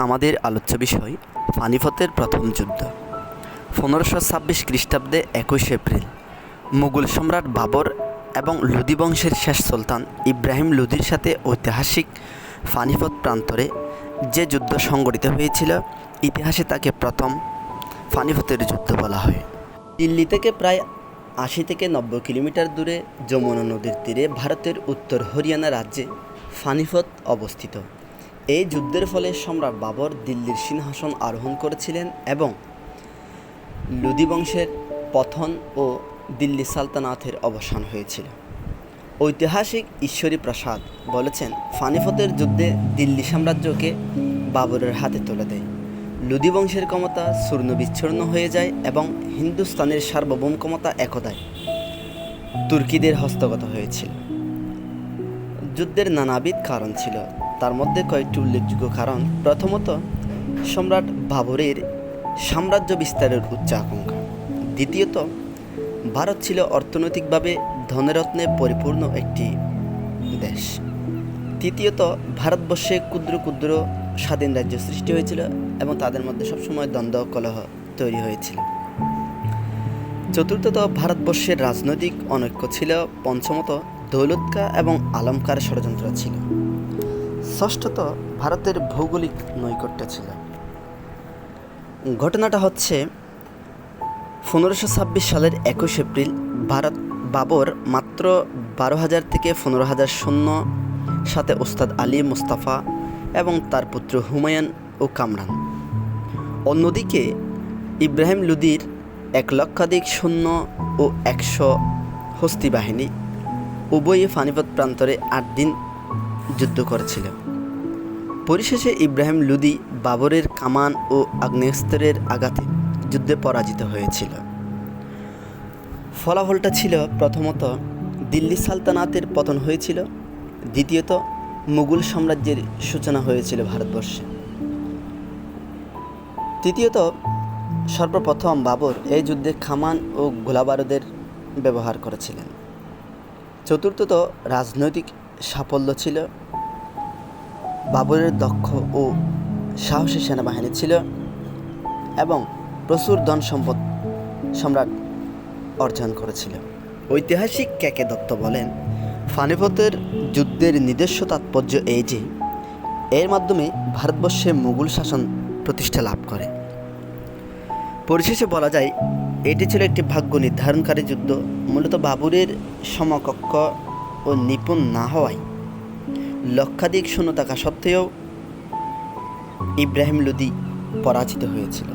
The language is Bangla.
আমাদের আলোচ্য বিষয় পানিপথের প্রথম যুদ্ধ। 1526 খ্রিস্টাব্দে 21 এপ্রিল মুঘল সম্রাট বাবর এবং লোদি বংশের শেষ সুলতান ইব্রাহিম লোদির সাথে ঐতিহাসিক পানিপথ প্রান্তরে যে যুদ্ধ সংঘটিত হয়েছিল, ইতিহাসে তাকে প্রথম পানিপথের যুদ্ধ বলা হয়। দিল্লি থেকে প্রায় 80 থেকে 90 কিলোমিটার দূরে যমুনা নদীর তীরে ভারতের উত্তর হরিয়ানা রাজ্যে পানিপথ অবস্থিত। এই যুদ্ধের ফলে সম্রাট বাবর দিল্লির সিংহাসন আরোহণ করেছিলেন এবং লোদি বংশের পতন ও দিল্লি সালতানাতের অবসান হয়েছিল। ঐতিহাসিক ঈশ্বরী প্রসাদ বলেছেন, পানিপথের যুদ্ধে দিল্লি সাম্রাজ্যকে বাবরের হাতে তুলে দেয়। লোদি বংশের ক্ষমতা চূর্ণ বিচ্ছিন্ন হয়ে যায় এবং হিন্দুস্তানের সার্বভৌম ক্ষমতা একদায় তুর্কিদের হস্তগত হয়েছিল। যুদ্ধের নানাবিধ কারণ ছিল, তার মধ্যে কয়েকটি উল্লেখযোগ্য কারণ। প্রথমত, সম্রাট বাবরের সাম্রাজ্য বিস্তারের উচ্চ আকাঙ্ক্ষা। দ্বিতীয়ত, ভারত ছিল অর্থনৈতিকভাবে ধনরত্নে পরিপূর্ণ একটি দেশ। তৃতীয়ত, ভারতবর্ষে ক্ষুদ্র ক্ষুদ্র স্বাধীন রাজ্য সৃষ্টি হয়েছিল এবং তাদের মধ্যে সবসময় দ্বন্দ্ব কলহ তৈরি হয়েছিল। চতুর্থত, ভারতবর্ষের রাজনৈতিক অনৈক্য ছিল। পঞ্চমত, দৌলতকা এবং আলমকার ষড়যন্ত্র ছিল। ষষ্ঠত, ভারতের ভৌগোলিক নৈকট্য ছিল। ঘটনাটা হচ্ছে 1526 সালের 21 এপ্রিল বাবর মাত্র 12,000 থেকে 15,000 সৈন্য সাথে ওস্তাদ আলী মুস্তাফা এবং তার পুত্র হুমায়ুন ও কামরান। অন্যদিকে ইব্রাহিম লোদির 1 লক্ষাধিক সৈন্য ও 100 হস্তি বাহিনী উভয়ে পানিপথ প্রান্তরে 8 দিন যুদ্ধ করেছিল। পরিশেষে ইব্রাহিম লোদি বাবরের কামান ও আগ্নেয়াস্ত্রের আঘাতে যুদ্ধে পরাজিত হয়েছিল। ফলাফলটা ছিল, প্রথমত, দিল্লি সালতানাতের পতন হয়েছিল। দ্বিতীয়ত, মুঘল সাম্রাজ্যের সূচনা হয়েছিল ভারতবর্ষে। তৃতীয়ত, সর্বপ্রথম বাবর এই যুদ্ধে কামান ও গোলাবারুদের ব্যবহার করেছিলেন। চতুর্থত, রাজনৈতিক সাফল্য ছিল। বাবরের দক্ষ ও সাহসী সেনাবাহিনী ছিল এবং প্রচুর ধন সম্পদ সম্রাট অর্জন করেছিল। ঐতিহাসিক কেকে দত্ত বলেন, পানিপথের যুদ্ধের নিজস্ব তাৎপর্য এই যে এর মাধ্যমে ভারতবর্ষে মুঘল শাসন প্রতিষ্ঠা লাভ করে। পরিশেষে বলা যায়, এটি ছিল একটি ভাগ্য নির্ধারণকারী যুদ্ধ। মূলত বাবরের সমকক্ষ ও নিপুণ না হওয়ায় লক্ষাধিক সৈন্য থাকা সত্ত্বেও ইব্রাহিম লোদি পরাজিত হয়েছিল।